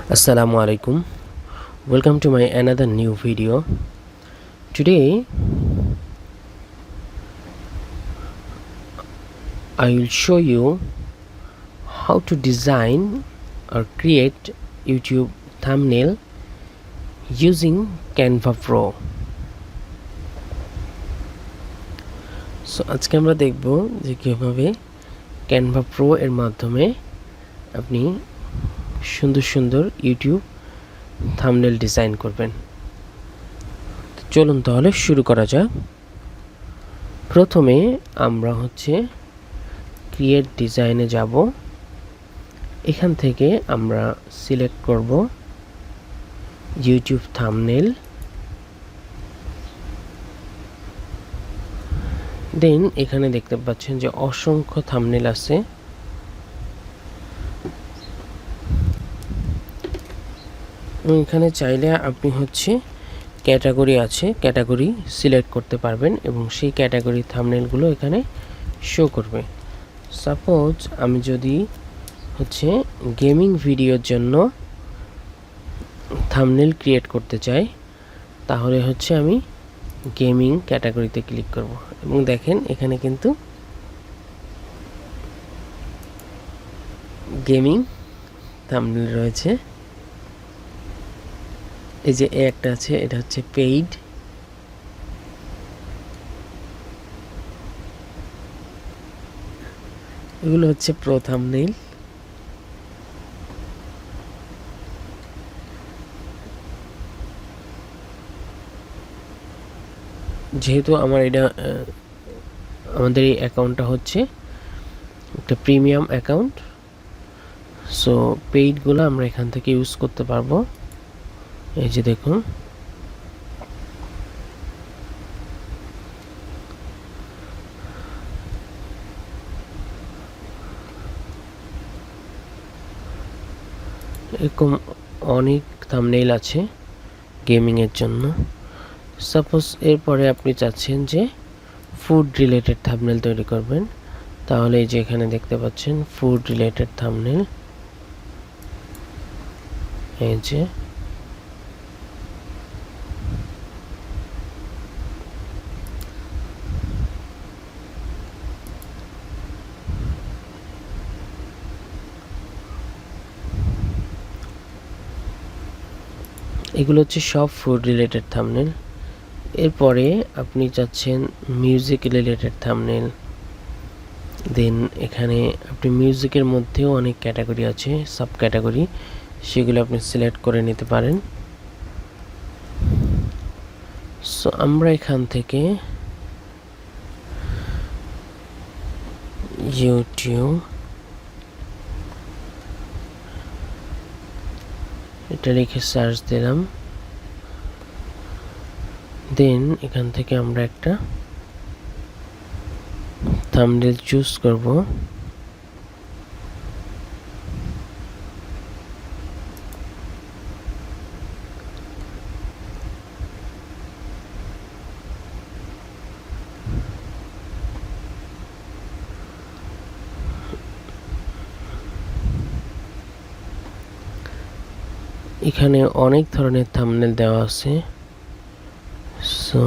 Assalamu alaikum. Welcome to my another new video. Today I will show you how to design or create YouTube thumbnail using Canva Pro. So আজকে আমরা দেখব যে কিভাবে Canva Pro এর মাধ্যমে আপনি সুন্দর সুন্দর ইউটিউব থাম্বনেল ডিজাইন করবেন। চলুন তাহলে শুরু করা যাক। প্রথমে আমরা ক্রিয়েট ডিজাইনে যাব। এখান থেকে আমরা সিলেক্ট করব ইউটিউব থাম্বনেল। দেন এখানে দেখতে পাচ্ছেন যে অসংখ্য থাম্বনেল আছে। এখানে চাইলে আপনি ক্যাটাগরি আছে, ক্যাটাগরি সিলেক্ট করতে পারবেন এবং সেই ক্যাটাগরি থাম্বনেলগুলো এখানে শো করবে। সাপোজ আমি যদি গেমিং ভিডিওর জন্য থাম্বনেল ক্রিয়েট করতে চাই, তাহলে আমি গেমিং ক্যাটাগরিতে ক্লিক করব এবং দেখেন এখানে কিন্তু গেমিং থাম্বনেল রয়েছে। এই যে একটা আছে, এটা পেইড। এগুলো প্রো থাম্বনেল। যেহেতু আমাদের এই অ্যাকাউন্টটা একটা প্রিমিয়াম অ্যাকাউন্ট, সো পেইডগুলো আমরা এখান থেকে ইউজ করতে পারবো। এই যে দেখুন, এরকম অনেক থাম্বনেইল আছে গেমিং এর জন্য। সাপোজ এরপরে আপনি চাচ্ছেন যে ফুড রিলেটেড থাম্বনেল তৈরি করবেন, তাহলে এই যে এখানে দেখতে পাচ্ছেন ফুড রিলেটেড থাম্বনেল। এই যে এগুলো সব ফুড রিলেটেড থাম্বনেল। এরপরে আপনি চাচ্ছেন মিউজিক রিলেটেড থাম্বনেল। দেন এখানে আপনি মিউজিকের মধ্যেও অনেক ক্যাটাগরি আছে, সাব ক্যাটাগরি, সেগুলো আপনি সিলেক্ট করে নিতে পারেন। সো আমরা এখান থেকে ইউটিউব এটা লিখে সার্চ দিলাম। দেন এখান থেকে আমরা একটা থাম্বনেল চুজ করব। এখানে অনেক ধরনের থাম্বনেল দেওয়া আছে। সো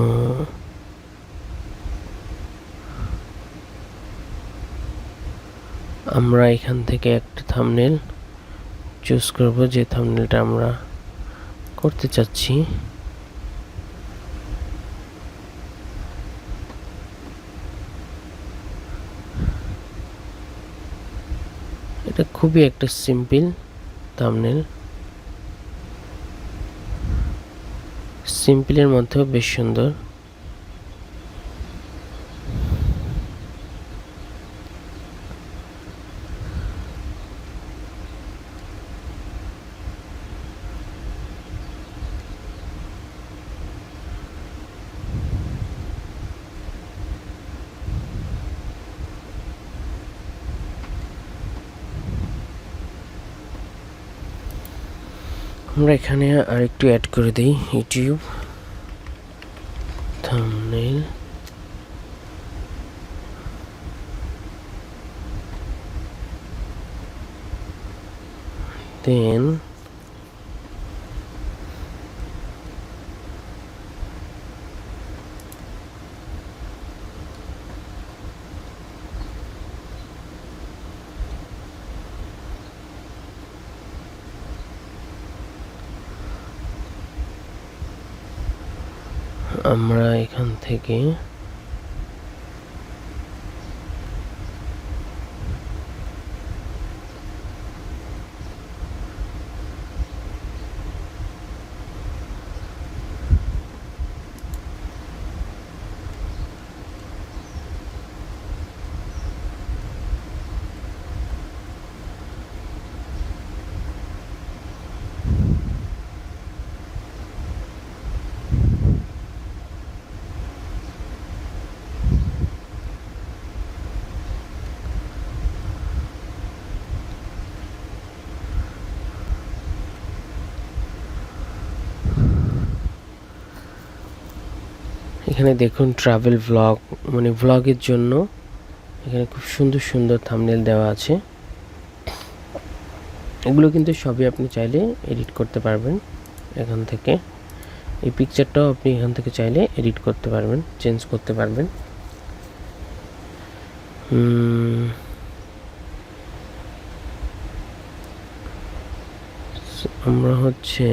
আমরা এখান থেকে একটা থাম্বনেল চুজ করব, যে থাম্বনেলটা আমরা করতে চাচ্ছি। এটা খুবই একটা সিম্পল থাম্বনেল, সিম্পলের মধ্যেও বেশ সুন্দর। আমরা এখানে আরেকটু অ্যাড করে দিই, ইউটিউব থাম্বনেল। দেন আমরা এখান থেকে এখানে দেখুন ট্রাভেল ভ্লগ, মানে ভ্লগের জন্য এখানে খুব সুন্দর সুন্দর থাম্বনেল দেওয়া আছে। এগুলো কিন্তু সবই আপনি চাইলে এডিট করতে পারবেন এখান থেকে। এই পিকচারটাও আপনি এখান থেকে চাইলে এডিট করতে পারবেন, চেঞ্জ করতে পারবেন। আমরা হচ্ছে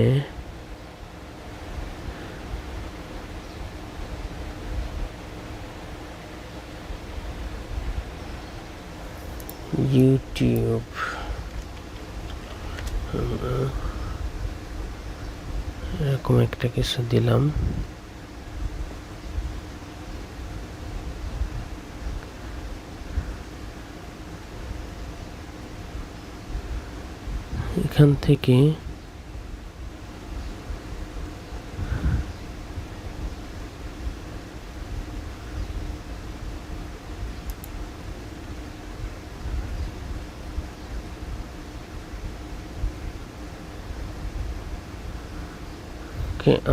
ইউটিউব এরকম একটা কিছু দিলাম। এখান থেকে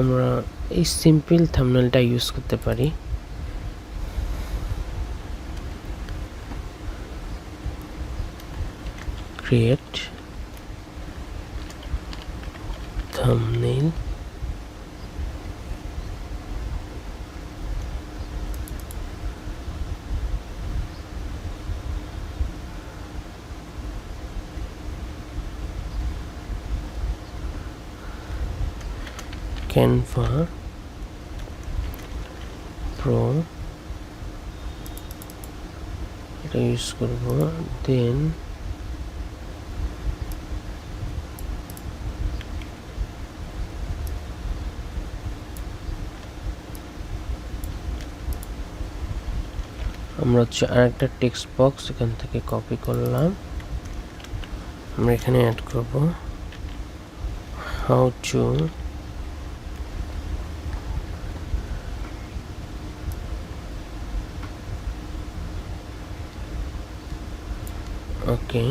আমরা এই সিম্পল থাম্বনেলটা ইউজ করতে পারি। ক্রিয়েট থাম্বনেল, Canva Pro এটা ইউজ করব। দেন আমরা হচ্ছে আরেকটা টেক্সট বক্স এখান থেকে কপি করলাম, আমরা এখানে অ্যাড করব হাউ টু ওকে।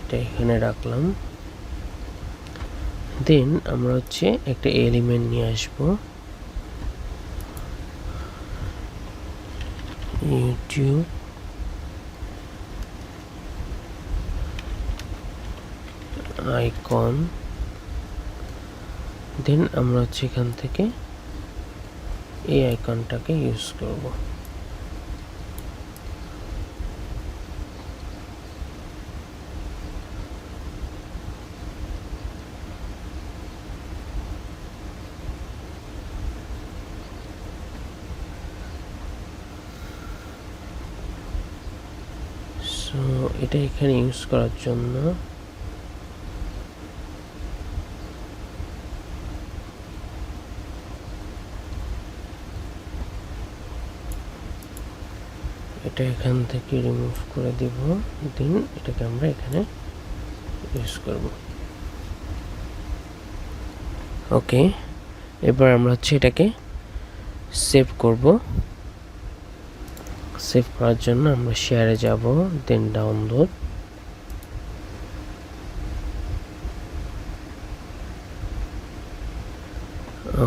এটা এখানে রাখলাম। দেন আমরা হচ্ছে একটা এলিমেন্ট নিয়ে আসব, ইউটিউব আইকন। দেন আমরা হচ্ছে এখান থেকে এই আইকনটাকে ইউজ করব। সো এটা এখানে ইউজ করার জন্য এটা এখান থেকে রিমুভ করে দিব। দেন এটাকে আমরা এখানে ইউজ করব। ওকে, এবার আমরা হচ্ছে এটাকে সেভ করব। সেভ করার জন্য আমরা শেয়ারে যাব, দেন ডাউনলোড।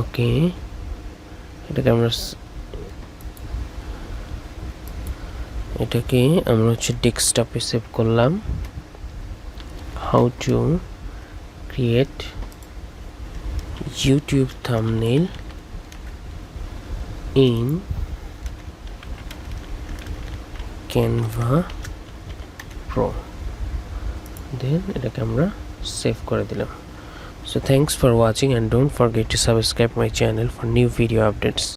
ওকে, এটাকে আমরা হচ্ছে ডেস্কটপে সেভ করলাম। How to create YouTube thumbnail in Canva Pro, then এটাকে আমরা সেভ করে দিলাম। So thanks for watching and don't forget to subscribe my channel for new video updates.